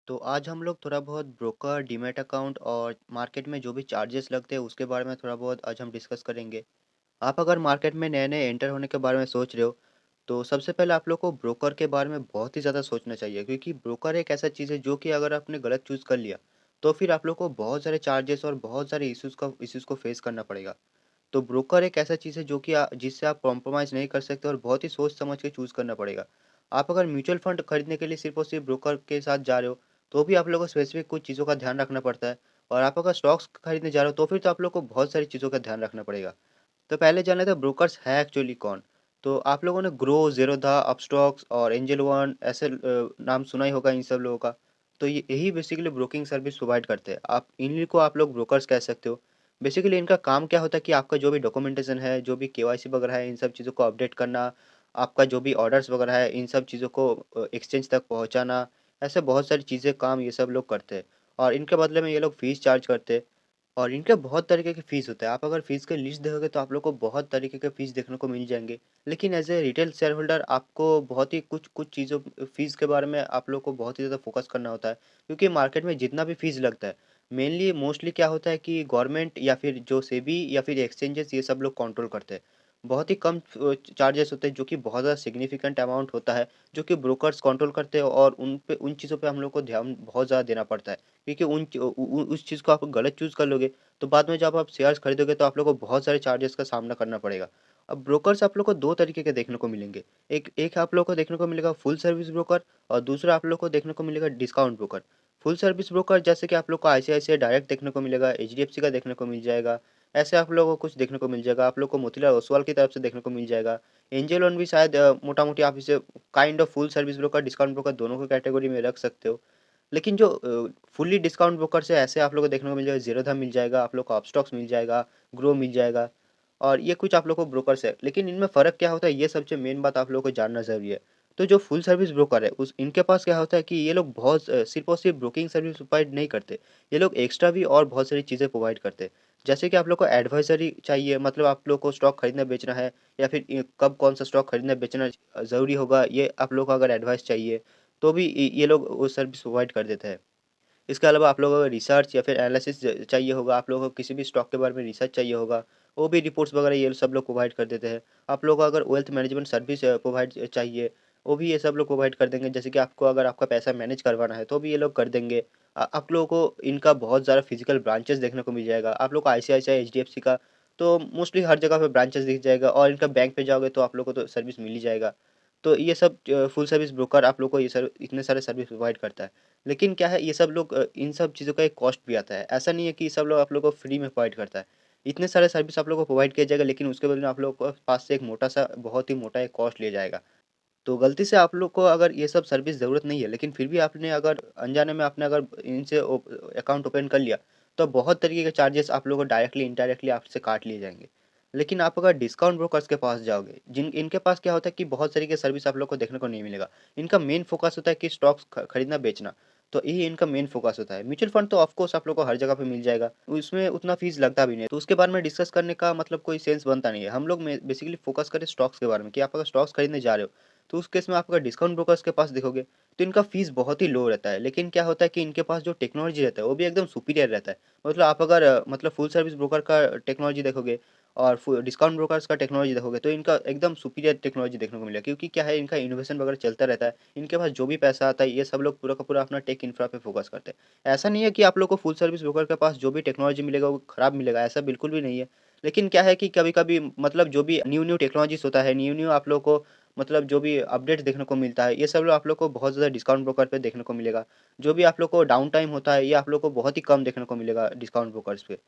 तो आज हम लोग थोड़ा बहुत ब्रोकर, डीमैट अकाउंट और मार्केट में जो भी चार्जेस लगते हैं उसके बारे में थोड़ा बहुत आज हम डिस्कस करेंगे। आप अगर मार्केट में नए-नए एंटर होने के बारे में सोच रहे हो, तो सबसे पहले आप लोग को ब्रोकर के बारे में बहुत ही ज़्यादा सोचना चाहिए क्योंकि ब्रोकर एक ऐसा चीज़ है जो कि अगर आपने गलत चूज़ कर लिया, तो फिर आप लोग को बहुत सारे चार्जेस और बहुत सारे इश्यूज़ को फेस करना पड़ेगा। तो ब्रोकर एक ऐसा चीज़ है जो कि जिससे आप कॉम्प्रोमाइज़ नहीं कर सकते और बहुत ही सोच समझ के चूज़ करना पड़ेगा। आप अगर म्यूचुअल फंड खरीदने के लिए सिर्फ़ और सिर्फ़ ब्रोकर के साथ जा रहे हो, तो भी आप लोगों को स्पेसिफ़िक कुछ चीज़ों का ध्यान रखना पड़ता है और आप अगर स्टॉक्स खरीदने जा रहे हो, तो फिर तो आप लोग को बहुत सारी चीज़ों का ध्यान रखना पड़ेगा। तो पहले जान लेते हैं ब्रोकर्स है एक्चुअली कौन? तो आप लोगों ने ग्रो, ज़ेरोधा, अपस्टॉक्स और एंजल वन ऐसे नाम सुना ही होगा इन सब लोगों का। तो ये यही बेसिकली ब्रोकिंग सर्विस प्रोवाइड करते हैं। आप इन्हीं को आप लोग ब्रोकर्स कह सकते हो। बेसिकली इनका काम क्या होता है कि आपका जो भी डॉक्यूमेंटेशन है, जो भी केवाईसी वगैरह है, इन सब चीज़ों को अपडेट करना, आपका जो भी ऑर्डर्स वगैरह है, इन सब चीज़ों को एक्सचेंज तक पहुँचाना, ऐसे बहुत सारी चीज़ें काम ये सब लोग करते हैं। और इनके बदले में ये लोग फ़ीस चार्ज करते हैं। और इनके बहुत तरीके के फ़ीस होते हैं। आप अगर फ़ीस की लिस्ट देखोगे तो आप लोग को बहुत तरीके के फ़ीस देखने को मिल जाएँगे। लेकिन as a retail share holder आपको बहुत ही कुछ चीज़ों फ़ीस के बारे में आप लोग को बहुत ही ज़्यादा फ़ोकस करना होता है। क्योंकि मार्केट में जितना भी फ़ीस लगता है, मेनली मोस्टली क्या होता है कि गवर्नमेंट या फिर जो सेबी या फिर एक्सचेंजेस ये सब लोग कंट्रोल करते हैं। बहुत ही कम चार्जेस होते हैं जो कि बहुत ज़्यादा सिग्निफिकेंट अमाउंट होता है, जो कि ब्रोकर्स कंट्रोल करते हैं और उन चीज़ों पे हम लोग को ध्यान बहुत ज़्यादा देना पड़ता है। क्योंकि उस चीज़ को आप गलत चूज़ कर लोगे तो बाद में जब आप शेयर्स खरीदोगे तो आप लोग को बहुत सारे चार्जेस का सामना करना पड़ेगा। अब ब्रोकर्स आप लोग को 2 तरीके के देखने को मिलेंगे। एक एक आप लोग को देखने को मिलेगा फुल सर्विस ब्रोकर और दूसरा आप लोग को देखने को मिलेगा discount broker. Full service broker जैसे कि आप लोग को आईसीआईसीआई डायरेक्ट देखने को मिलेगा, एचडीएफसी का देखने को मिल जाएगा। ऐसे आप लोगों को कुछ देखने को मिल जाएगा, आप लोग को मोतीलाल ओसवाल की तरफ से देखने को मिल जाएगा। एंजेल वन भी शायद मोटा-मोटी आप इसे kind of full service broker, discount broker दोनों को कैटेगरी में रख सकते हो। लेकिन जो फुल्ली डिस्काउंट ब्रोकर से ऐसे आप लोगों को देखने को मिल जाएगा, ज़ीरोधा मिल जाएगा, आप लोग को अपस्टॉक्स मिल जाएगा, ग्रो मिल जाएगा और ये कुछ आप लोग को ब्रोकर्स है। लेकिन इनमें फ़र्क क्या होता है, ये सबसे मेन बात आप लोगों को जानना ज़रूरी है। तो जो फुल सर्विस ब्रोकर है, उस इनके पास क्या होता है कि ये लोग बहुत सिर्फ़ और सिर्फ़ ब्रोकिंग सर्विस प्रोवाइड नहीं करते। ये लोग एक्स्ट्रा भी और बहुत सारी चीज़ें प्रोवाइड करते हैं। जैसे कि आप लोग को एडवाइज़री चाहिए, मतलब आप लोग को स्टॉक खरीदना-बेचना है या फिर कब कौन-सा स्टॉक खरीदना-बेचना ज़रूरी होगा, ये आप लोग को अगर एडवाइस चाहिए, तो भी ये लोग वो सर्विस प्रोवाइड कर देते हैं। इसके अलावा आप लोगों को रिसर्च या फिर एनालिसिस चाहिए होगा, आप लोगों को किसी भी स्टॉक के बारे में रिसर्च चाहिए होगा, वो भी रिपोर्ट्स वगैरह ये सब लोग प्रोवाइड कर देते हैं। आप लोगों को अगर वेल्थ मैनेजमेंट सर्विस प्रोवाइड चाहिए, वो भी ये सब लोग प्रोवाइड कर देंगे। जैसे कि आपको अगर आपका पैसा मैनेज करवाना है, तो भी ये लोग कर देंगे। आप लोगों को इनका बहुत ज़्यादा फिजिकल ब्रांचेस देखने को मिल जाएगा। आप लोग को आईसीआईसीआई, एचडीएफसी का तो मोस्टली हर जगह पे ब्रांचेस दिख जाएगा और इनका बैंक पे जाओगे तो आप लोग को तो सर्विस मिल ही जाएगा। तो ये सब फुल सर्विस ब्रोकर आप लोग को ये इतने सारे सर्विस प्रोवाइड करता है। लेकिन क्या है, ये सब लोग इन सब चीज़ों का एक कॉस्ट भी आता है। ऐसा नहीं है कि ये सब लोग आप लोग को फ्री में प्रोवाइड करता है। इतने सारे सर्विस आप लोग को प्रोवाइड किया जाएगा, लेकिन उसके बदले में आप लोगों को पास से एक मोटा-सा बहुत ही मोटा एक कॉस्ट लिया जाएगा। तो गलती से आप लोग को अगर ये सब सर्विस ज़रूरत नहीं है, लेकिन फिर भी आपने अगर अनजाने में आपने अगर इनसे अकाउंट ओपन कर लिया, तो बहुत तरीके के चार्जेस आप लोगों को डायरेक्टली, इनडायरेक्टली आपसे काट लिए जाएँगे। लेकिन आप अगर डिस्काउंट ब्रोकर्स के पास जाओगे, जिन इनके पास क्या होता है कि बहुत तरीके की सर्विस आप लोग को देखने को नहीं मिलेगा। इनका मेन फ़ोकस होता है कि स्टॉक्स खरीदना-बेचना, तो यही इनका मेन फ़ोकस होता है। म्यूचुअल फंड तो ऑफ कोर्स आप लोग को हर जगह पे मिल जाएगा, उसमें उतना फ़ीस लगता भी नहीं है, तो उसके बारे में डिस्कस करने का मतलब कोई सेंस बनता नहीं है। हम लोग में बेसिकली फ़ोकस करें स्टॉक्स के बारे में कि आप अगर स्टॉक्स खरीदने जा रहे हो, तो उस केस में आप अगर डिस्काउंट ब्रोकर्स के पास देखोगे, तो इनका फ़ीस बहुत ही लो रहता है। लेकिन क्या होता है कि इनके पास जो टेक्नोलॉजी रहता है, वो भी एकदम सुपीरियर रहता है। मतलब आप अगर मतलब फुल सर्विस ब्रोकर का टेक्नोलॉजी देखोगे और डिस्काउंट ब्रोकर्स का टेक्नोलॉजी देखोगे, तो इनका एकदम सुपीरियर टेक्नोलॉजी देखने को मिलेगा। क्योंकि क्या है, इनका इनोवेशन वगैरह चलता रहता है। इनके पास जो भी पैसा आता है, ये सब लोग पूरा का पूरा अपना टेक इंफ्रा पे फ़ोकस करते हैं। ऐसा नहीं है कि आप लोग को फुल सर्विस ब्रोकर के पास जो भी टेक्नोलॉजी मिलेगा, वो खराब मिलेगा, ऐसा बिल्कुल भी नहीं है। लेकिन क्या है कि कभी-कभी मतलब जो भी न्यू-न्यू टेक्नोलॉजीज़ होता है, न्यू-न्यू आप लोग को मतलब जो भी अपडेट देखने को मिलता है, ये सब आप लोग को बहुत ज़्यादा डिस्काउंट ब्रोकर पे देखने को मिलेगा। जो भी आप लोग को डाउन टाइम होता है, ये आप लोग को बहुत ही कम देखने को मिलेगा डिस्काउंट ब्रोकर्स पे।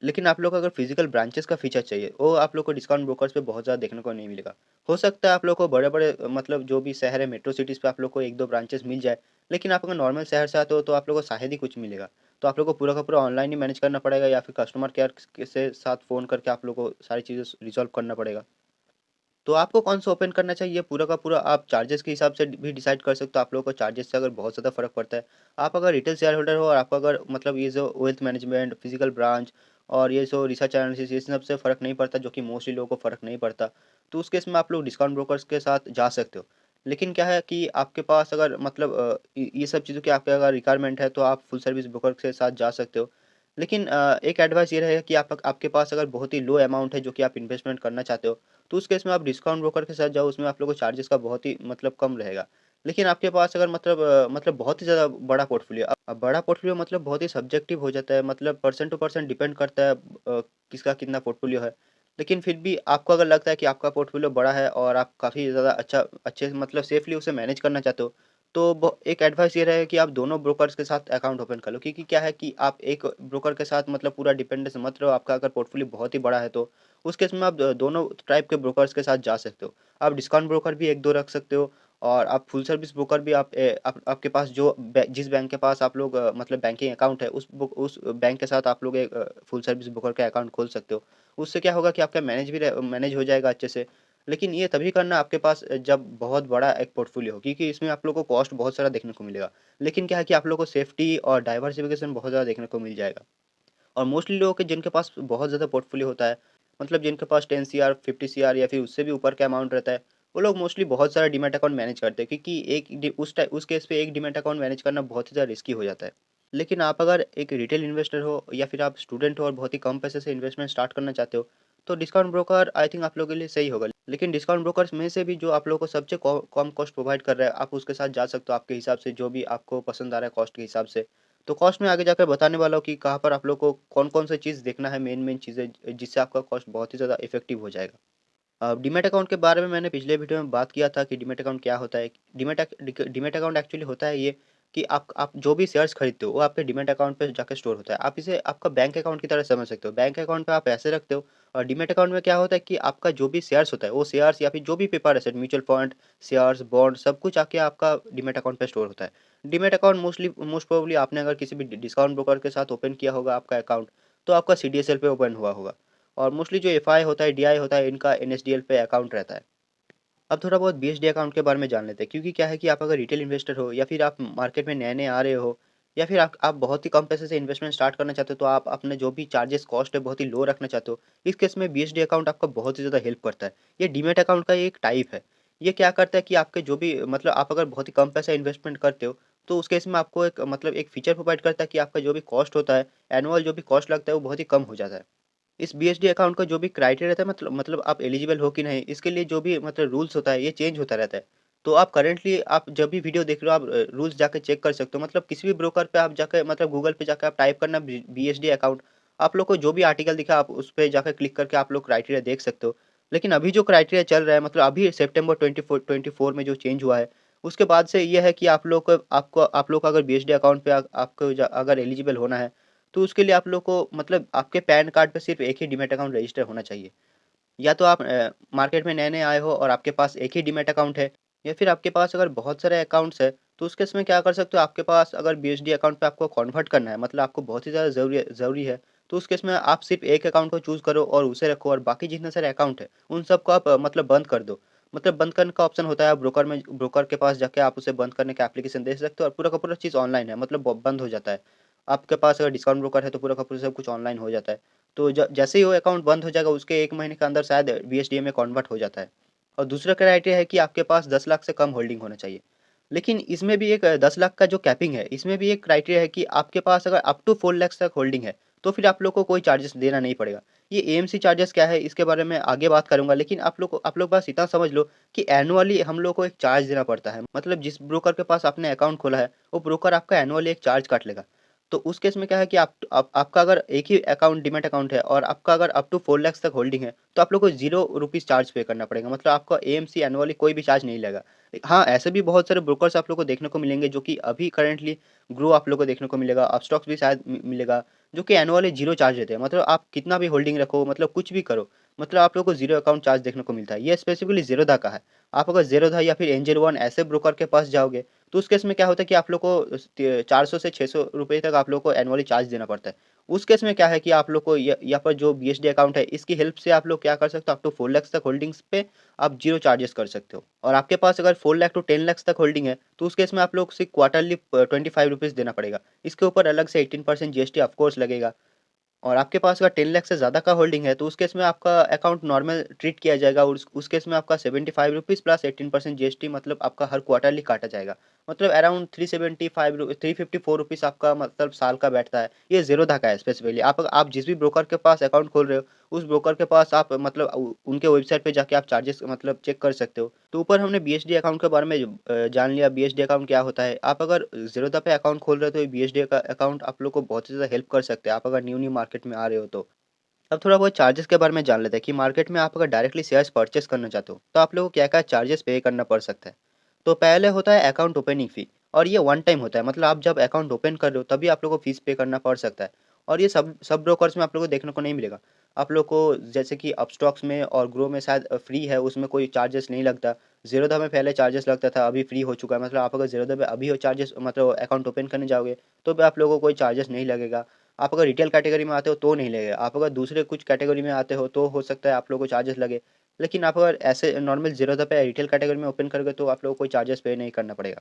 लेकिन आप लोग को अगर फिजिकल ब्रांचेस का फीचर चाहिए, वो आप लोग को डिस्काउंट ब्रोकर्स पे बहुत ज़्यादा देखने को नहीं मिलेगा। हो सकता है आप लोग को बड़े-बड़े मतलब जो भी शहर है, मेट्रो सिटीज़ पे आप लोग को 1-2 ब्रांचेस मिल जाए, लेकिन आप अगर नॉर्मल शहर से आते हो, तो आप लोग को शायद ही कुछ मिलेगा। तो आप लोग को पूरा का पूरा ऑनलाइन ही मैनेज करना पड़ेगा या फिर कस्टमर केयर के से साथ फ़ोन करके आप लोग को सारी चीज़ें रिज़ॉल्व करना पड़ेगा। तो आपको कौन-सा ओपन करना चाहिए, पूरा का पूरा आप चार्जेस के हिसाब से भी डिसाइड कर सकते हो। आप लोगों को चार्जेस से अगर बहुत ज़्यादा फ़र्क पड़ता है। आप अगर रिटेल शेयर होल्डर हो और आपको अगर मतलब ये जो वेल्थ मैनेजमेंट, फिजिकल ब्रांच और ये जो रिसर्च एनालिसिस, ये सब से फ़र्क नहीं पड़ता, जो कि मोस्टली लोगों को फ़र्क नहीं पड़ता, तो उस केस में आप लोग डिस्काउंट ब्रोकर्स के साथ जा सकते हो। लेकिन क्या है कि आपके पास अगर मतलब ये सब चीज़ों की आपके अगर रिक्वायरमेंट है तो आप फुल सर्विस ब्रोकर के साथ जा सकते हो। लेकिन एक एडवाइस ये रहेगा कि आप आपके पास अगर बहुत ही लो अमाउंट है जो कि आप इन्वेस्टमेंट करना चाहते हो, तो उस केस में आप डिस्काउंट ब्रोकर के साथ जाओ, उसमें आप लोगों को चार्जेस का बहुत ही मतलब कम रहेगा। लेकिन आपके पास अगर मतलब बहुत ही ज़्यादा बड़ा पोर्टफ़ोलियो, अब बड़ा पोर्टफ़ोलियो मतलब बहुत ही सब्जेक्टिव हो जाता है, मतलब पर्सन टू पर्सन डिपेंड करता है किसका कितना पोर्टफ़ोलियो है। लेकिन फिर भी आपको अगर लगता है कि आपका पोर्टफ़ोलियो बड़ा है और आप काफ़ी ज़्यादा अच्छे से मतलब सेफ़ली उसे मैनेज करना चाहते हो, तो ब एक एडवाइस ये रहेगा कि आप दोनों ब्रोकर्स के साथ अकाउंट ओपन कर लो। क्योंकि क्या है कि आप एक ब्रोकर के साथ मतलब पूरा डिपेंडेंस मत रहो, आपका अगर पोर्टफ़ोलियो बहुत ही बड़ा है तो, उस केस में आप दोनों टाइप के ब्रोकर्स के साथ जा सकते हो। आप डिस्काउंट ब्रोकर भी 1-2 रख सकते हो और आप फुल सर्विस ब्रोकर भी आपके पास जो जिस बैंक के पास आप लोग मतलब बैंकिंग अकाउंट है, उस बैंक के साथ आप लोग एक फुल सर्विस ब्रोकर का अकाउंट खोल सकते हो। उससे क्या होगा कि आपका मैनेज हो जाएगा अच्छे से। लेकिन ये तभी करना आपके पास जब बहुत बड़ा एक पोर्टफ़ोलियो हो, क्योंकि इसमें आप लोगों को कॉस्ट बहुत सारा देखने को मिलेगा। लेकिन क्या है कि आप लोगों को सेफ्टी और डाइवर्सिफ़िकेशन बहुत ज़्यादा देखने को मिल जाएगा। और मोस्टली लोगों के जिनके पास बहुत ज़्यादा पोर्टफ़ोलियो होता है, मतलब जिनके पास 10 सीआर, 50 सीआर या फिर उससे भी ऊपर का अमाउंट रहता है, वो लोग मोस्टली बहुत सारा डीमैट अकाउंट मैनेज करते हैं, क्योंकि उस केस पे एक डीमैट अकाउंट मैनेज करना बहुत ही ज़्यादा रिस्की हो जाता है। लेकिन आप अगर एक रिटेल इन्वेस्टर हो या फिर आप स्टूडेंट हो और बहुत ही कम पैसे से इन्वेस्टमेंट स्टार्ट करना चाहते हो, तो डिस्काउंट ब्रोकर आई थिंक आप लोगों के लिए सही होगा। लेकिन डिस्काउंट ब्रोकर्स में से भी जो आप लोगों को सबसे कम कॉस्ट प्रोवाइड कर रहा है, आप उसके साथ जा सकते हो आपके हिसाब से, जो भी आपको पसंद आ रहा है कॉस्ट के हिसाब से। तो कॉस्ट में आगे जाकर बताने वाला हूँ कि कहाँ पर आप लोग को कौन-कौन सी चीज़ देखना है, मेन-मेन चीज़ें जिससे आपका कॉस्ट बहुत ही ज़्यादा इफ़ेक्टिव हो जाएगा। डीमैट अकाउंट के बारे में मैंने पिछले वीडियो में बात किया था कि डीमैट अकाउंट क्या होता है। डीमैट अकाउंट एक्चुअली होता है ये कि आप जो भी शेयर्स खरीदते हो, वो आपके डीमैट अकाउंट पे जाके स्टोर होता है। आप इसे आपका बैंक अकाउंट की तरह समझ सकते हो। बैंक अकाउंट पे आप पैसे रखते हो और डीमैट अकाउंट में क्या होता है कि आपका जो भी शेयर्स होता है, वो शेयर्स या फिर जो भी paper asset, mutual fund, shares, bond सब कुछ आके आपका डीमैट अकाउंट पे स्टोर होता है। डीमैट अकाउंट मोस्ट प्रोबेबली आपने अगर किसी भी डिस्काउंट ब्रोकर के साथ ओपन किया होगा आपका अकाउंट, तो आपका सीडीएसएल पे ओपन हुआ होगा। और मोस्टली जो एफआई होता है, डीआई होता है, इनका एनएसडीएल पे अकाउंट रहता है। अब थोड़ा बहुत बीएसडी अकाउंट के बारे में जान लेते हैं, क्योंकि क्या है कि आप अगर रिटेल इन्वेस्टर हो या फिर आप मार्केट में नए-नए आ रहे हो या फिर आप बहुत ही कम पैसे से इन्वेस्टमेंट स्टार्ट करना चाहते हो, तो आप अपने जो भी चार्जेस कॉस्ट है बहुत ही लो रखना चाहते हो। इस केस में बीएसडी अकाउंट आपका बहुत ही ज़्यादा हेल्प करता है। ये डीमैट अकाउंट का एक टाइप है। ये क्या करता है कि आपके जो भी मतलब आप अगर बहुत ही कम पैसा इन्वेस्टमेंट करते हो, तो उस केस में आपको एक मतलब एक फीचर प्रोवाइड करता है कि आपका जो भी कॉस्ट होता है, एनुअल जो भी कॉस्ट लगता है, वो बहुत ही कम हो जाता है। इस बीएसडी अकाउंट का जो भी क्राइटेरिया रहता है, मतलब आप एलिजिबल हो कि नहीं, इसके लिए जो भी मतलब रूल्स होता है, ये चेंज होता रहता है। तो आप करंटली आप जब भी वीडियो देख रहे हो, आप रूल्स जाके चेक कर सकते हो। मतलब किसी भी ब्रोकर पे आप जाके मतलब गूगल पे जाके आप टाइप करना बीएसडी अकाउंट, आप लोग को जो भी आर्टिकल दिखा आप उस पे जाकर क्लिक करके आप लोग क्राइटेरिया देख सकते हो। लेकिन अभी जो क्राइटेरिया चल रहा है, मतलब अभी सितंबर 24 में जो चेंज हुआ है, उसके बाद से ये है कि आप लोग का अगर बीएसडी अकाउंट पे आपको अगर एलिजिबल होना है, तो उसके लिए आप लोग को मतलब आपके पैन कार्ड पे सिर्फ़ एक ही डीमैट अकाउंट रजिस्टर होना चाहिए। या तो आप मार्केट में नए-नए आए हो और आपके पास एक ही डीमैट अकाउंट है, या फिर आपके पास अगर बहुत सारे अकाउंट्स हैं, तो उस केस में क्या कर सकते हो, आपके पास अगर बीएसडी अकाउंट पे आपको कन्वर्ट करना है, मतलब आपको बहुत ही ज़्यादा ज़रूरी है, तो उस केस में आप सिर्फ़ एक अकाउंट को चूज़ करो और उसे रखो, और बाकी जितने सारे अकाउंट हैं, उन सबको आप मतलब बंद कर दो। मतलब बंद करने का ऑप्शन होता है, ब्रोकर के पास जाके आप उसे बंद करने का एप्लीकेशन दे सकते हो, और पूरा का पूरा चीज़ ऑनलाइन है, मतलब ब बंद हो जाता है। आपके पास अगर डिस्काउंट ब्रोकर है, तो पूरा का पूरा सब कुछ ऑनलाइन हो जाता है। तो जैसे ही वो अकाउंट बंद हो जाएगा, उसके 1 महीने के अंदर शायद बीएसडी में कन्वर्ट हो जाता है। और दूसरा क्राइटेरिया है कि आपके पास 10 लाख से कम होल्डिंग होना चाहिए। लेकिन इसमें भी एक 10 लाख का जो कैपिंग है, इसमें भी एक क्राइटेरिया है कि आपके पास अगर अप टू 4 लाख तक होल्डिंग है, तो फिर आप लोग को कोई चार्जेस देना नहीं पड़ेगा। ये एएमसी चार्जेस क्या है, इसके बारे में आगे बात करूँगा, लेकिन आप लोग बस इतना समझ लो कि एनुअली हम लोग को एक चार्ज देना पड़ता है। मतलब जिस ब्रोकर के पास आपने अकाउंट खोला है, वो ब्रोकर आपका एनुअली एक चार्ज काट लेगा। तो उस केस में क्या है कि आपका अगर एक ही अकाउंट डीमैट अकाउंट है और आपका अगर अप टू 4 लाख तक होल्डिंग है, तो आप लोग को ₹0 चार्ज पे करना पड़ेगा। मतलब आपका एएमसी एनुअली कोई भी चार्ज नहीं लगेगा। हाँ, ऐसे भी बहुत सारे ब्रोकर्स आप लोग को देखने को मिलेंगे जो कि अभी करंटली ग्रो आप लोग को देखने को मिलेगा, अपस्टॉक्स भी शायद मिलेगा, जो कि एनुअली 0 चार्ज देते हैं। मतलब आप कितना भी होल्डिंग रखो, मतलब कुछ भी करो, मतलब आप लोग को 0 अकाउंट चार्ज देखने को मिलता है। ये स्पेसिफिकली ज़ीरोधा का है। आप अगर ज़ीरोधा या फिर एंजल वन ऐसे ब्रोकर के पास जाओगे, तो उस केस में क्या होता है कि आप लोग को 400 से ₹600 तक आप लोग को एनुअली चार्ज देना पड़ता है। उस केस में क्या है कि आप लोग को यहाँ पर जो बीएसडी अकाउंट है, इसकी हेल्प से आप लोग क्या कर सकते हो, अप टू 4 लाख तक होल्डिंग्स पे आप 0 चार्जेस कर सकते हो। और आपके पास अगर 4 लाख टू 10 लाख तक होल्डिंग है, तो उस केस में आप लोग सिर्फ क्वार्टरली ₹25 देना पड़ेगा। इसके ऊपर अलग से 18% जीएसटी ऑफ कोर्स लगेगा। और आपके पास अगर 10 लाख से ज़्यादा का होल्डिंग है, तो उस केस में आपका अकाउंट नॉर्मल ट्रीट किया जाएगा और उस केस में आपका ₹75 प्लस 18% जीएसटी मतलब आपका हर क्वार्टरली काटा जाएगा। मतलब अराउंड 375 रु ₹354 आपका मतलब साल का बैठता है। ये ज़ीरोधा का है स्पेसिफिकली। आप जिस भी ब्रोकर के पास अकाउंट खोल रहे हो, उस ब्रोकर के पास आप मतलब उनके वेबसाइट पे जाके आप चार्जेस मतलब चेक कर सकते हो। तो ऊपर हमने बीएसडी अकाउंट के बारे में जान लिया बीएसडी अकाउंट क्या होता है। आप अगर ज़ीरोधा पे अकाउंट खोल रहे हो तो ये बीएसडी का अकाउंट आप लोग को बहुत ही ज़्यादा हेल्प कर सकते हैं, आप अगर न्यू मार्केट में आ रहे हो तो। अब थोड़ा बहुत चार्जेस के बारे में जान लेते हैं कि मार्केट में आप अगर डायरेक्टली शेयर्स परचेस करना चाहते हो, तो आप लोगों को क्या-क्या चार्जेस पे करना पड़ सकता है। तो पहले होता है अकाउंट ओपनिंग फ़ी और ये वन टाइम होता है, मतलब आप जब अकाउंट ओपन कर रहे हो तभी आप लोगों को फ़ीस पे करना पड़ सकता है और ये सब ब्रोकर्स में आप लोगों को देखने को नहीं मिलेगा। आप लोग को जैसे कि अपस्टॉक्स में और ग्रो में शायद फ्री है, उसमें कोई चार्जेस नहीं लगता। ज़ीरोधा में पहले चार्जेस लगता था, अभी फ्री हो चुका है। मतलब आप अगर ज़ीरोधा में अभी हो चार्जेस मतलब अकाउंट ओपन करने जाओगे, तो भी आप लोगों को कोई चार्जेस नहीं लगेगा। आप अगर रिटेल कैटेगरी में आते हो तो नहीं लगेगा, आप अगर दूसरे कुछ कैटेगरी में आते हो तो हो सकता है आप लोगों को चार्जेस लगे। लेकिन आप अगर ऐसे नॉर्मल ज़ीरोधा पे रिटेल कैटेगरी में ओपन करोगे तो आप लोगों को कोई चार्जेस पे नहीं करना पड़ेगा।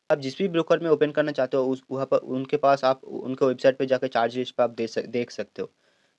आप जिस भी ब्रोकर में ओपन करना चाहते हो उस वहाँ पर उनके पास आप उनके वेबसाइट पे जाकर चार्ज लिस्ट पे आप देख सकते हो।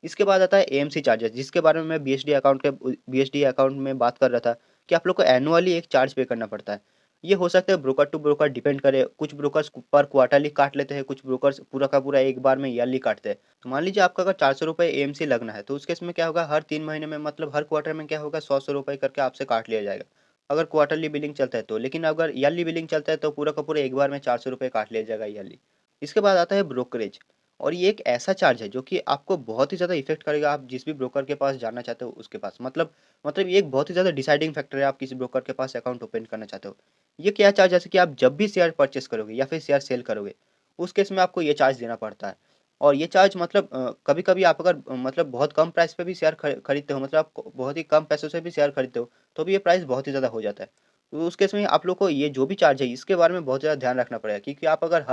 इसके बाद आता है एएमसी चार्जेस, जिसके बारे में मैं बीएसडी अकाउंट में बात कर रहा था कि आप लोग को एनुअली एक चार्ज पे करना पड़ता है। ये हो सकता है ब्रोकर टू ब्रोकर डिपेंड करे, कुछ ब्रोकर्स पर क्वार्टरली काट लेते हैं, कुछ ब्रोकर्स पूरा का पूरा एक बार में ईयरली काटते हैं। तो मान लीजिए आपका अगर ₹400 एएमसी लगना है, तो उस केस में क्या होगा हर 3 महीने में मतलब हर क्वार्टर में क्या होगा ₹100 करके आपसे काट लिया जाएगा। अगर क्वार्टरली बिलिंग चलता है तो, लेकिन अगर ईयरली बिलिंग चलता है तो पूरा का पूरा एक बार में ₹400 काट लिया जाएगा ईयरली। इसके बाद आता है ब्रोकरेज और ये एक ऐसा चार्ज है जो कि आपको बहुत ही ज़्यादा इफ़ेक्ट करेगा, आप जिस भी ब्रोकर के पास जाना चाहते हो उसके पास। मतलब ये एक बहुत ही ज़्यादा डिसाइडिंग फैक्टर है आप किसी ब्रोकर के पास अकाउंट ओपन करना चाहते हो। ये क्या चार्ज जैसे कि आप जब भी शेयर परचेज़ करोगे या फिर शेयर सेल करोगे, उस केस में आपको ये चार्ज देना पड़ता है। और ये चार्ज मतलब कभी-कभी आप अगर मतलब बहुत कम प्राइस पे भी शेयर खरीदते हो, मतलब आप बहुत ही कम पैसों से भी शेयर खरीदते हो, तो भी ये प्राइस बहुत ही ज़्यादा हो जाता है। तो उस केस में आप लोग को ये जो भी चार्ज है इसके बारे में बहुत ज़्यादा ध्यान रखना पड़ेगा, क्योंकि आप अगर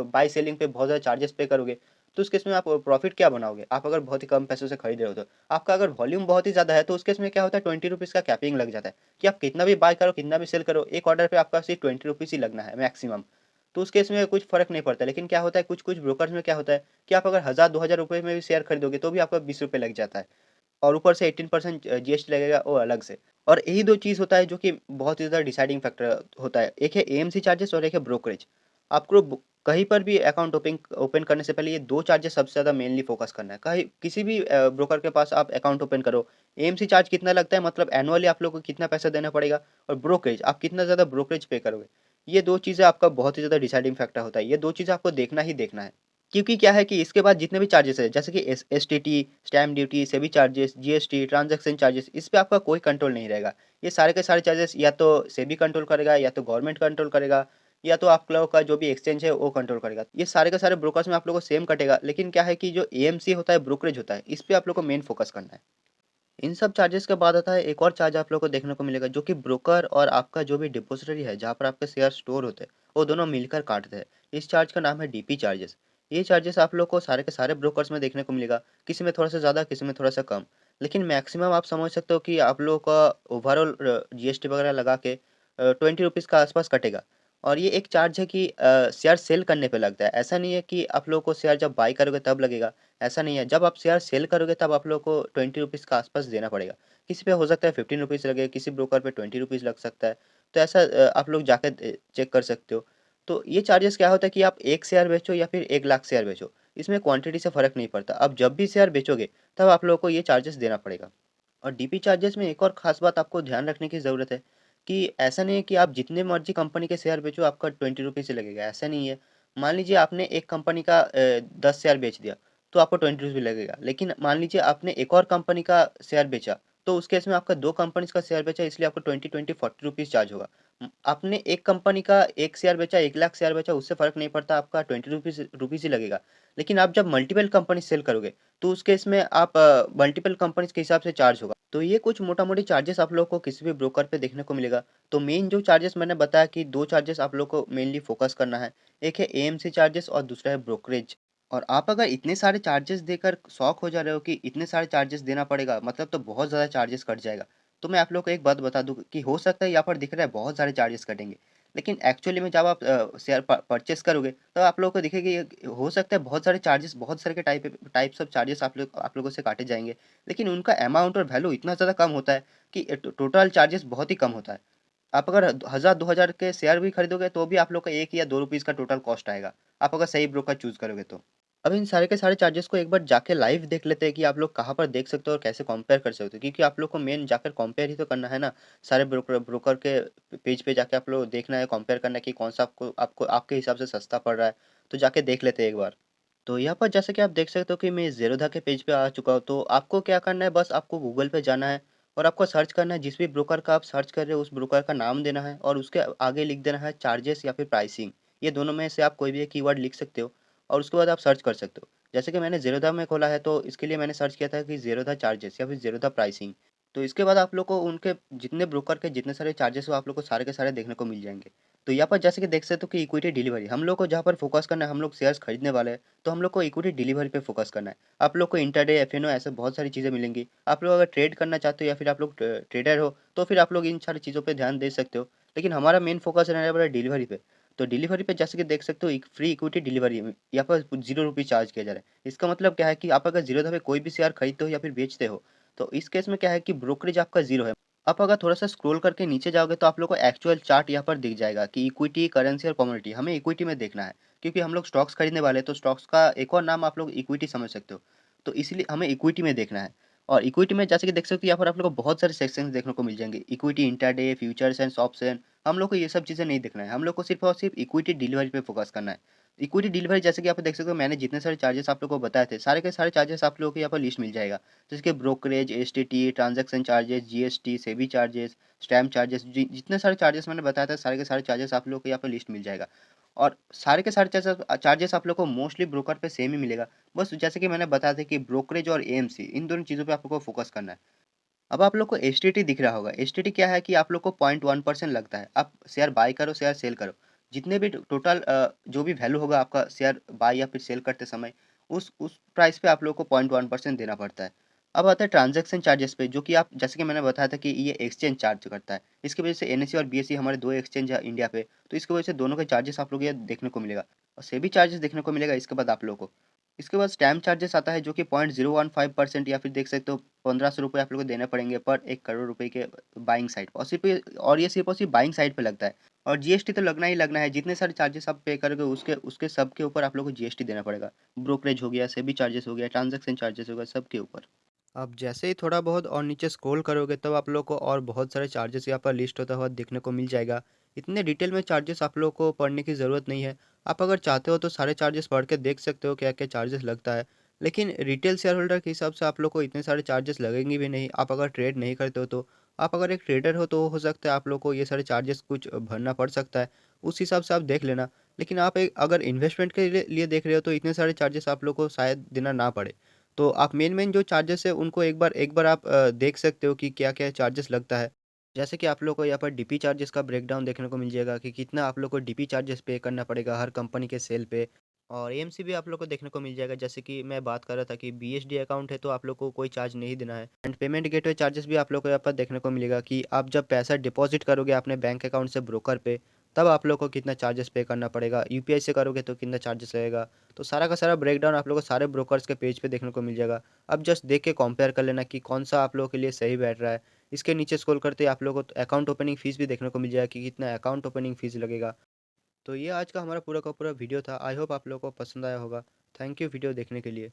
बाय सेलिंग पे बहुत ज़्यादा चार्जेस पे करोगे, तो उस केस में आप प्रॉफिट क्या बनाओगे? आप अगर बहुत ही कम पैसों से खरीद रहे हो तो। आपका अगर वॉल्यूम बहुत ही ज़्यादा है तो उस केस में क्या होता है ₹20 का कैपिंग लग जाता है, कि आप कितना भी बाय करो, कितना भी सेल करो, एक ऑर्डर पे आपका सिर्फ ₹20 ही लगना है मैक्सिमम। तो उस केस में कुछ फ़र्क नहीं पड़ता। लेकिन क्या होता है कुछ-कुछ ब्रोकर्स में क्या होता है कि आप अगर 1000 ₹2000 में भी शेयर खरीदोगे तो भी आपका ₹20 लग जाता है। और ऊपर से 18% जीएसटी लगेगा वो अलग से। और यही 2 चीज़ होता है जो कि बहुत ही ज़्यादा डिसाइडिंग फैक्टर होता है। एक है एएमसी चार्जेस और एक है ब्रोकरेज। आपको कहीं पर भी अकाउंट ओपन करने से पहले ये 2 चार्जेस सबसे ज़्यादा मेनली फ़ोकस करना है। कहीं किसी भी ब्रोकर के पास आप अकाउंट ओपन करो, एएमसी चार्ज कितना लगता है मतलब एनुअली आप लोग को कितना पैसा देना पड़ेगा और ब्रोकरेज आप कितना ज़्यादा ब्रोकरेज पे करोगे। ये 2 चीज़ें आपका बहुत ही ज़्यादा डिसाइडिंग फैक्टर होता है। ये 2 चीज़ें आपको देखना ही देखना है। क्योंकि क्या है कि इसके बाद जितने भी चार्जेस हैं, जैसे कि STT, stamp duty, SEBI charges, GST, transaction charges, इस पे आपका कोई कंट्रोल नहीं रहेगा। ये सारे के सारे चार्जेस या तो सेबी कंट्रोल करेगा, या तो गवर्नमेंट कंट्रोल करेगा, या तो आप लोगों का जो भी एक्सचेंज है वो कंट्रोल करेगा। ये सारे के सारे ब्रोकर्स में आप लोगों को सेम कटेगा, लेकिन क्या है कि जो एएमसी होता है, ब्रोकरेज होता है, इस पे आप लोग को मेन फोकस करना है। इन सब चार्जेस के बाद आता है एक और चार्ज आप लोग को देखने को मिलेगा, जो कि ब्रोकर और आपका जो भी डिपॉजिटरी है जहाँ पर आपके शेयर स्टोर होते हैं, वो दोनों मिलकर काटते हैं। इस चार्ज का नाम है डीपी चार्जेस। ये चार्जेस आप लोग को सारे के सारे ब्रोकर्स में देखने को मिलेगा, किसी में थोड़ा सा ज़्यादा, किसी में थोड़ा सा कम। लेकिन मैक्सिमम आप समझ सकते हो कि आप लोगों का ओवरऑल जीएसटी वगैरह लगा के ₹20 के आसपास कटेगा। और ये एक चार्ज है कि शेयर सेल करने पे लगता है। ऐसा नहीं है कि आप लोगों को शेयर जब बाय करोगे तब लगेगा। ऐसा नहीं है, जब आप शेयर सेल करोगे तब आप लोग को ₹20 के आसपास देना पड़ेगा। किसी पे हो सकता है ₹15 लगे, किसी ब्रोकर पे ₹20 लग सकता है। तो ऐसा आप लोग जाके चेक कर सकते हो। तो ये चार्जेस क्या होता है कि आप 1 शेयर बेचो या फिर 1 लाख शेयर बेचो, इसमें क्वांटिटी से फ़र्क नहीं पड़ता। आप जब भी शेयर बेचोगे, तब आप लोगों को ये चार्जेस देना पड़ेगा। और डीपी चार्जेस में एक और ख़ास बात आपको ध्यान रखने की ज़रूरत है कि ऐसा नहीं है कि आप जितने मर्ज़ी कंपनी के शेयर बेचो आपका ₹20 ही लगेगा, ऐसा नहीं है। मान लीजिए आपने एक कंपनी का 10 शेयर बेच दिया, तो आपको ₹20 लगेगा। लेकिन मान लीजिए आपने एक और कंपनी का शेयर बेचा, तो उस केस में आपका 2 कंपनीज़ का शेयर बेचा, इसलिए आपको 20-20 ₹40 चार्ज होगा। आपने एक कंपनी का 1 शेयर बेचा, 1 लाख शेयर बेचा, उससे फ़र्क नहीं पड़ता, आपका ₹20 ही लगेगा। लेकिन आप जब मल्टीपल कंपनी सेल करोगे, तो उस केस में आप मल्टीपल कंपनीज़ के हिसाब से चार्ज होगा। तो ये कुछ मोटा-मोटी चार्जेस आप लोगों को किसी भी ब्रोकर पे देखने को मिलेगा। तो मेन जो चार्जेस मैंने बताया कि 2 चार्जेस आप लोग को मेनली फ़ोकस करना है। एक है एएमसी चार्जेस और दूसरा है ब्रोकरेज। और आप अगर इतने सारे चार्जेस देकर शॉक हो जा रहे हो कि इतने सारे चार्जेस देना पड़ेगा, मतलब तो बहुत ज़्यादा चार्जेस कट जाएगा। तो मैं आप लोग को एक बात बता दूँ कि हो सकता है यहाँ पर दिख रहा है बहुत सारे चार्जेस कटेंगे। लेकिन एक्चुअली में जब आप शेयर परचेज़ करोगे, तब आप लोगों को दिखेगा ये हो सकता है बहुत सारे चार्जेस, बहुत सारे के टाइप्स ऑफ चार्जेस आप लोगों से काटे जाएँगे। लेकिन उनका अमाउंट और वैल्यू इतना ज़्यादा कम होता है कि टोटल चार्जेस बहुत ही कम होता है। आप अगर 1000-2000 के शेयर भी खरीदोगे तो भी आप लोग का 1 या 2 रुपीज़ का टोटल कॉस्ट आएगा। आप अगर सही ब्रोकर चूज़ करोगे तो। अब इन सारे के सारे चार्जेस को एक बार जाके लाइव देख लेते हैं कि आप लोग कहाँ पर देख सकते हो और कैसे कंपेयर कर सकते हो, क्योंकि आप लोग को मेन जाकर कंपेयर ही तो करना है ना। सारे ब्रोकर के पेज पे जाके आप लोग देखना है, कंपेयर करना है कि कौन सा आपको आपको आपके हिसाब से सस्ता पड़ रहा है। तो जाके देख लेते हैं एक बार। तो यहाँ पर जैसे कि आप देख सकते हो कि मैं ज़ेरोधा के पेज पे आ चुका हूँ, तो आपको क्या करना है, बस आपको गूगल पे जाना है और आपको सर्च करना है, जिस भी ब्रोकर का आप सर्च कर रहे हो उस ब्रोकर का नाम देना है और उसके आगे लिख देना है चार्जेस या फिर प्राइसिंग। ये दोनों में से आप कोई भी एक कीवर्ड लिख सकते हो और उसके बाद आप सर्च कर सकते हो। जैसे कि मैंने ज़ेरोधा में खोला है तो इसके लिए मैंने सर्च किया था कि ज़ेरोधा चार्जेस या फिर ज़ेरोधा प्राइसिंग। तो इसके बाद आप लोग को उनके जितने ब्रोकर के जितने सारे चार्जेस हो आप लोग को सारे के सारे देखने को मिल जाएँगे। तो यहाँ पर जैसे कि देख सकते हो कि इक्विटी डिलीवरी हम लोग को जहाँ पर फ़ोकस करना है, हम लोग शेयर्स खरीदने वाले हैं, तो हम लोग को इक्विटी डिलीवरी पे फ़ोकस करना है। आप लोग को इंट्राडे, एफ-एन-ओ ऐसे बहुत सारी चीज़ें मिलेंगी। आप लोग अगर ट्रेड करना चाहते हो या फिर आप लोग ट्रेडर हो, तो फिर आप लोग इन सारी चीज़ों पे ध्यान दे सकते हो। लेकिन हमारा मेन फ़ोकस रहने वाला है डिलीवरी पे। तो डिलीवरी पे जैसे कि देख सकते हो एक फ्री इक्विटी डिलीवरी यहाँ पर ₹0 चार्ज किया जा रहा है। इसका मतलब क्या है कि आप अगर ज़ीरोधा पे कोई भी शेयर खरीदते हो या फिर बेचते हो, तो इस केस में क्या है कि ब्रोकरेज आपका ज़ीरो है। आप अगर थोड़ा-सा स्क्रॉल करके नीचे जाओगे तो आप लोग को एक्चुअल चार्ट यहाँ पर दिख जाएगा कि इक्विटी, करेंसी और कमोडिटी। हमें इक्विटी में देखना है, क्योंकि हम लोग स्टॉक्स खरीदने वाले हैं, तो स्टॉक्स का एक और नाम आप लोग इक्विटी समझ सकते हो। तो इसलिए हमें इक्विटी में देखना है और इक्विटी में जैसे कि देख सकते हो यहाँ पर आप लोग को बहुत सारे सेक्शंस देखने को मिल जाएँगे। Equity intraday, futures and option, हम लोग को ये सब चीज़ें नहीं देखना है। हम लोग को सिर्फ़ और सिर्फ़ इक्विटी डिलीवरी पे फ़ोकस करना है। इक्विटी डिलीवरी जैसे कि आप देख सकते हो मैंने जितने सारे चार्जेस आप लोग को बताए थे, सारे के सारे चार्जेस आप लोगों को यहाँ पर लिस्ट मिल जाएगा। जैसे कि brokerage, STT, transaction charges, GST, SEBI charges, stamp charges, जितने सारे चार्जेस मैंने बताया था, सारे के सारे चार्जेस आप लोगों को यहाँ पे लिस्ट मिल जाएगा। और सारे के सारे चार्जेस आप लोग को मोस्टली ब्रोकर पे सेम ही मिलेगा। बस जैसे कि मैंने बताया था कि ब्रोकरेज और एएमसी इन दोनों चीज़ों पे आप लोग को फोकस करना है। अब आप लोग को एसटीटी दिख रहा होगा। एसटीटी क्या है कि आप लोग को 0.1% लगता है। आप शेयर बाय करो, शेयर सेल करो। जितने भी टोटल जो भी वैल्यू होगा आपका शेयर बाय या फिर सेल करते समय, उस प्राइस पे आप लोग को 0.1% देना पड़ता है। अब आता है ट्रांज़ैक्शन चार्जेस पे, जो कि आप जैसे कि मैंने बताया था कि ये एक्सचेंज चार्ज करता है। इसकी वजह से एनएसई और बीएसई हमारे 2 एक्सचेंज है इंडिया पे, तो इसकी वजह से दोनों के चार्जेस आप लोग को ये देखने को मिलेगा और सेबी चार्जेस देखने को मिलेगा इसके बाद आप लोगों को। इसके बाद स्टैम्प चार्जेस आता है जो कि 0.015% या फिर देख सकते हो ₹1500 आप लोगों को देने पड़ेंगे पर 1 करोड़ रुपए के बाइंग साइड और सिर्फ़ ये सिर्फ़ और सिर्फ़ बाइंग साइड पे लगता है और जीएसटी तो लगना ही लगना है। जितने सारे चार्जेस आप पे करोगे उसके उसके सब के ऊपर आप लोगों को जीएसटी देना पड़ेगा। ब्रोकरेज हो गया, सेबी चार्जेस हो गया, ट्रांज़ैक्शन चार्जेस हो गया, सबके ऊपर। अब जैसे ही थोड़ा बहुत और नीचे स्क्रॉल करोगे तब आप लोग को और बहुत सारे चार्जेस यहाँ पर लिस्ट होता हुआ देखने को मिल जाएगा। इतने डिटेल में चार्जेस आप लोग को पढ़ने की ज़रूरत नहीं है। आप अगर चाहते हो तो सारे चार्जेस पढ़ के देख सकते हो क्या-क्या चार्जेस लगता है। लेकिन रिटेल शेयर होल्डर के हिसाब से आप लोग को इतने सारे चार्जेस लगेंगे भी नहीं। आप अगर ट्रेड नहीं करते हो तो। आप अगर एक ट्रेडर हो तो हो सकता है आप लोग को ये सारे चार्जेस कुछ भरना पड़ सकता है। उस हिसाब से आप देख लेना। लेकिन आप एक अगर इन्वेस्टमेंट के लिए देख रहे हो तो इतने सारे चार्जेस आप लोग को शायद देना ना पड़े। तो आप मेन-मेन जो चार्जेस है उनको एक बार आप देख सकते हो कि क्या-क्या चार्जेस लगता है। जैसे कि आप लोग को यहाँ पर डीपी चार्जेस का ब्रेकडाउन देखने को मिल जाएगा कि कितना आप लोग को डीपी चार्जेस पे करना पड़ेगा हर कंपनी के सेल पे। और एएमसी भी आप लोग को देखने को मिल जाएगा, जैसे कि मैं बात कर रहा था कि बीएसडी अकाउंट है तो आप लोग को कोई चार्ज नहीं देना है। एंड पेमेंट गेटवे चार्जेस भी आप लोग को यहाँ पर देखने को मिलेगा कि आप जब पैसा डिपॉज़िट करोगे अपने बैंक अकाउंट से ब्रोकर पे, तब आप लोग को कितना चार्जेस पे करना पड़ेगा। यूपीआई से करोगे तो कितना चार्जेस लगेगा। तो सारा का सारा ब्रेकडाउन आप लोगों को सारे ब्रोकर्स के पेज पे देखने को मिल जाएगा। अब जस्ट देख के कंपेयर कर लेना कि कौन-सा आप लोगों के लिए सही बैठ रहा है। इसके नीचे स्क्रॉल करते ही आप लोगों को अकाउंट ओपनिंग फ़ीस भी देखने को मिल जाएगा कि कितना अकाउंट ओपनिंग फ़ीस लगेगा। तो ये आज का हमारा पूरा का पूरा वीडियो था। आई होप आप लोगों को पसंद आया होगा। थैंक यू वीडियो देखने के लिए।